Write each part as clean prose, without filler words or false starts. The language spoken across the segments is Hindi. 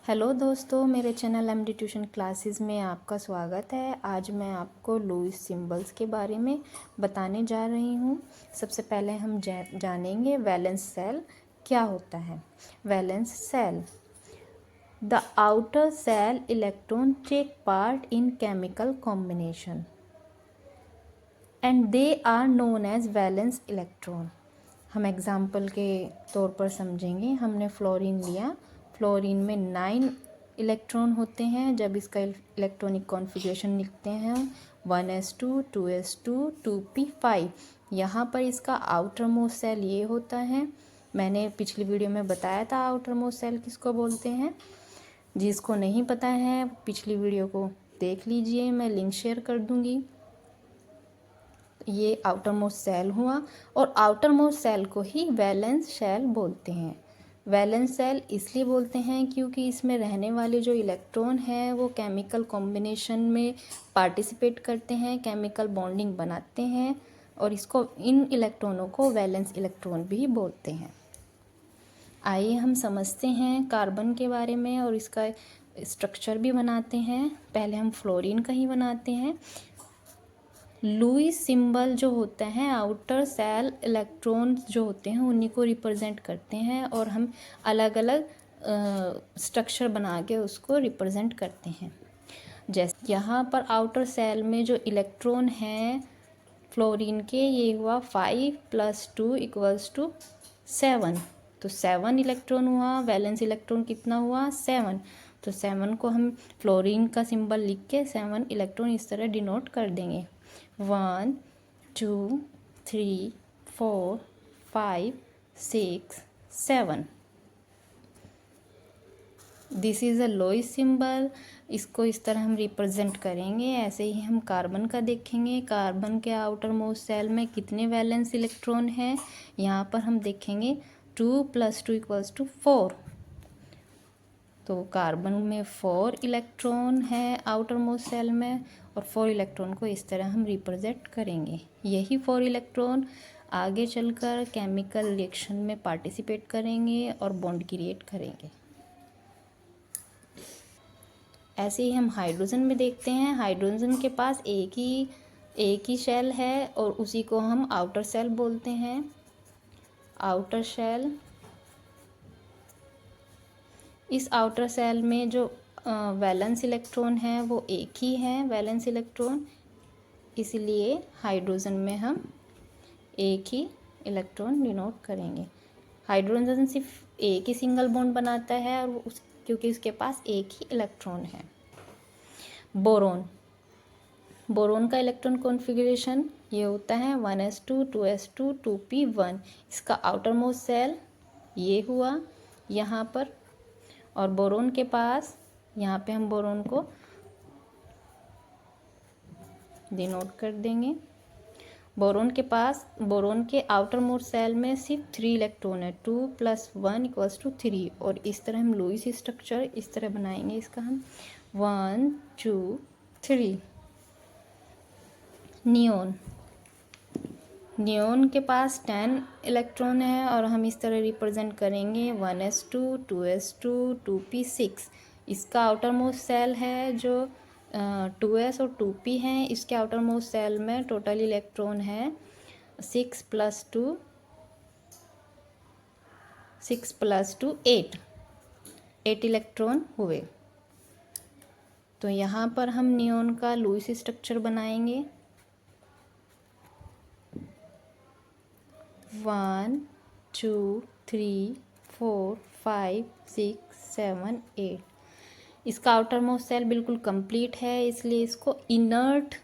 हेलो दोस्तों, मेरे चैनल एमडी ट्यूशन क्लासेस में आपका स्वागत है। आज मैं आपको लुईस सिंबल्स के बारे में बताने जा रही हूँ। सबसे पहले हम जानेंगे वैलेंस सेल क्या होता है। Valence shell, the outer shell electron take part in chemical combination and they are known as valence electron. हम एग्जाम्पल के तौर पर समझेंगे। हमने फ्लोरीन लिया। फ्लोरीन में 9 इलेक्ट्रॉन होते हैं। जब इसका इलेक्ट्रॉनिक कॉन्फ़िगरेशन लिखते हैं 1s2 2s2 2p5। यहाँ पर इसका आउटर मोस्ट सेल ये होता है। मैंने पिछली वीडियो में बताया था आउटर मोस्ट सेल किसको बोलते हैं। जिसको नहीं पता है पिछली वीडियो को देख लीजिए, मैं लिंक शेयर कर दूँगी। ये आउटर मोस्ट सेल हुआ और आउटर मोस्ट सेल को ही वैलेंस सेल बोलते हैं। वैलेंस सेल इसलिए बोलते हैं क्योंकि इसमें रहने वाले जो इलेक्ट्रॉन हैं वो केमिकल कॉम्बिनेशन में पार्टिसिपेट करते हैं, केमिकल बॉन्डिंग बनाते हैं और इन इलेक्ट्रॉनों को वैलेंस इलेक्ट्रॉन भी बोलते हैं। आइए हम समझते हैं कार्बन के बारे में और इसका स्ट्रक्चर भी बनाते हैं। पहले हम फ्लोरीन का ही बनाते हैं। लुईस सिंबल जो होता है आउटर सेल इलेक्ट्रॉन्स जो होते हैं उन्हीं को रिप्रेजेंट करते हैं और हम अलग अलग स्ट्रक्चर बना के उसको रिप्रेजेंट करते हैं। जैसे यहाँ पर आउटर सेल में जो इलेक्ट्रॉन हैं फ्लोरीन के, ये हुआ 5 + 2 = 7। तो 7 इलेक्ट्रॉन हुआ। वैलेंस इलेक्ट्रॉन कितना हुआ? 7। तो 7 को हम फ्लोरीन का सिंबल लिख के 7 इलेक्ट्रॉन इस तरह डिनोट कर देंगे। 1 2 3 4 5 6 7। This is a Lewis symbol. इसको इस तरह हम रिप्रेजेंट करेंगे। ऐसे ही हम कार्बन का देखेंगे। कार्बन के आउटर मोस्ट सेल में कितने वैलेंस इलेक्ट्रॉन हैं? यहाँ पर हम देखेंगे 2 + 2 = 4। तो कार्बन में 4 इलेक्ट्रॉन है आउटर मोस्ट सेल में और 4 इलेक्ट्रॉन को इस तरह हम रिप्रेजेंट करेंगे। यही 4 इलेक्ट्रॉन आगे चलकर केमिकल रिएक्शन में पार्टिसिपेट करेंगे और बॉन्ड क्रिएट करेंगे। ऐसे ही हम हाइड्रोजन में देखते हैं। हाइड्रोजन के पास एक ही शेल है और उसी को हम आउटर सेल बोलते हैं। आउटर सेल, इस आउटर सेल में जो वैलेंस इलेक्ट्रॉन है वो एक ही है वैलेंस इलेक्ट्रॉन, इसलिए हाइड्रोजन में हम एक ही इलेक्ट्रॉन डिनोट करेंगे। हाइड्रोजन सिर्फ एक ही सिंगल बॉन्ड बनाता है और क्योंकि उसके पास एक ही इलेक्ट्रॉन है। बोरोन, बोरोन का इलेक्ट्रॉन कॉन्फ़िगरेशन ये होता है 1s2 2s2 2p1। इसका आउटर मोस्ट सेल ये हुआ यहाँ पर। और बोरोन के पास, यहाँ पे हम बोरोन को डिनोट कर देंगे। बोरोन के आउटर मोस्ट सेल में सिर्फ 3 इलेक्ट्रॉन है। 2 + 1 = 3 और इस तरह हम लुईस स्ट्रक्चर इस तरह बनाएंगे। इसका हम 1 2 3। नियोन, नियोन के पास 10 इलेक्ट्रॉन है और हम इस तरह रिप्रेजेंट करेंगे 1s2 2s2 2p6। इसका आउटर मोस्ट सेल है जो 2s और 2p हैं। इसके आउटर मोस्ट सेल में टोटल इलेक्ट्रॉन है 6 + 2 8 इलेक्ट्रॉन हुए। तो यहाँ पर हम नियोन का लुईस स्ट्रक्चर बनाएंगे। 1 2 3 4 5 6 7 8। इसका आउटर मोस्ट सेल बिल्कुल कंप्लीट है, इसलिए इसको इनर्ट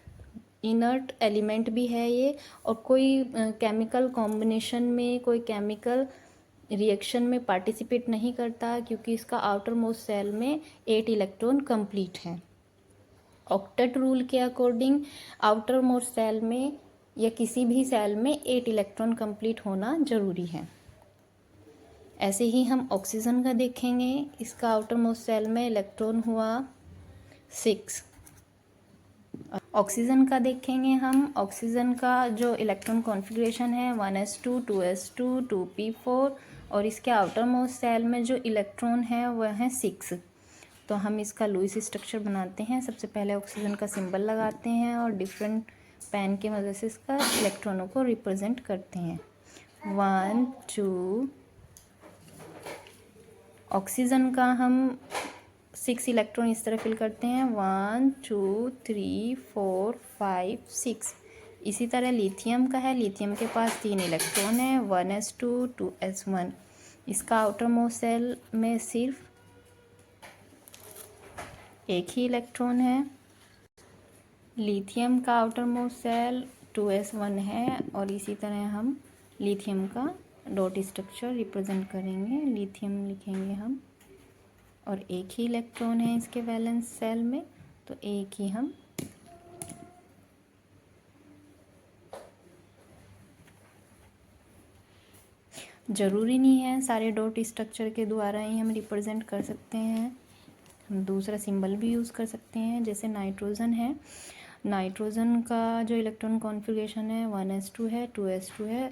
एलिमेंट भी है ये। और कोई केमिकल कॉम्बिनेशन में, कोई केमिकल रिएक्शन में पार्टिसिपेट नहीं करता क्योंकि इसका आउटर मोस्ट सेल में 8 इलेक्ट्रॉन कंप्लीट हैं। ऑक्टेट रूल के अकॉर्डिंग आउटर मोस्ट सेल में या किसी भी सेल में 8 इलेक्ट्रॉन कंप्लीट होना ज़रूरी है। ऐसे ही हम ऑक्सीजन का देखेंगे। इसका आउटर मोस्ट सेल में इलेक्ट्रॉन हुआ 6। ऑक्सीजन का देखेंगे हम। ऑक्सीजन का जो इलेक्ट्रॉन कॉन्फ़िगरेशन है 1s2 2s2 2p4 और इसके आउटर मोस्ट सेल में जो इलेक्ट्रॉन है वह है 6। तो हम इसका लुईस स्ट्रक्चर बनाते हैं। सबसे पहले ऑक्सीजन का सिंबल लगाते हैं और डिफरेंट पेन की मदद से इसका इलेक्ट्रॉनों को रिप्रेजेंट करते हैं। 1 2 ऑक्सीजन का हम 6 इलेक्ट्रॉन इस तरह फिल करते हैं। 1 2 3 4 5 6। इसी तरह लिथियम का है। लिथियम के पास 3 इलेक्ट्रॉन है, 1s2 2s1। इसका आउटर मोस्ट सेल में सिर्फ एक ही इलेक्ट्रॉन है। लिथियम का आउटर मोस्ट सेल 2s1 है और इसी तरह हम लिथियम का डॉट स्ट्रक्चर रिप्रेजेंट करेंगे। लिथियम लिखेंगे हम और एक ही इलेक्ट्रॉन है इसके वैलेंस सेल में, तो एक ही हम ज़रूरी नहीं है सारे डॉट स्ट्रक्चर के द्वारा ही हम रिप्रेजेंट कर सकते हैं। हम दूसरा सिंबल भी यूज़ कर सकते हैं। जैसे नाइट्रोजन है, नाइट्रोजन का जो इलेक्ट्रॉन कॉन्फ़िगरेशन है 1s2 है, 2s2 है,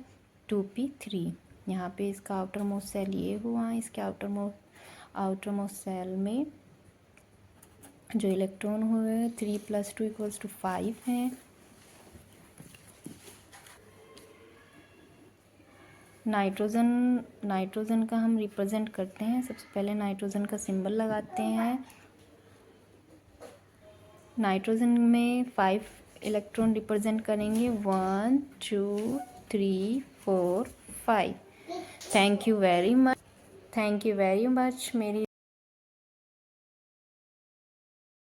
2p3। यहाँ पे इसका आउटर मोस्ट सेल ये हुआ। इसके आउटर मोस्ट सेल में जो इलेक्ट्रॉन हुए 3 + 2 = 5 हैं। नाइट्रोजन का हम रिप्रेजेंट करते हैं। सबसे पहले नाइट्रोजन का सिंबल लगाते हैं। नाइट्रोजन में 5 इलेक्ट्रॉन रिप्रेजेंट करेंगे। 1 2 3 4 5। थैंक यू वेरी मच मेरी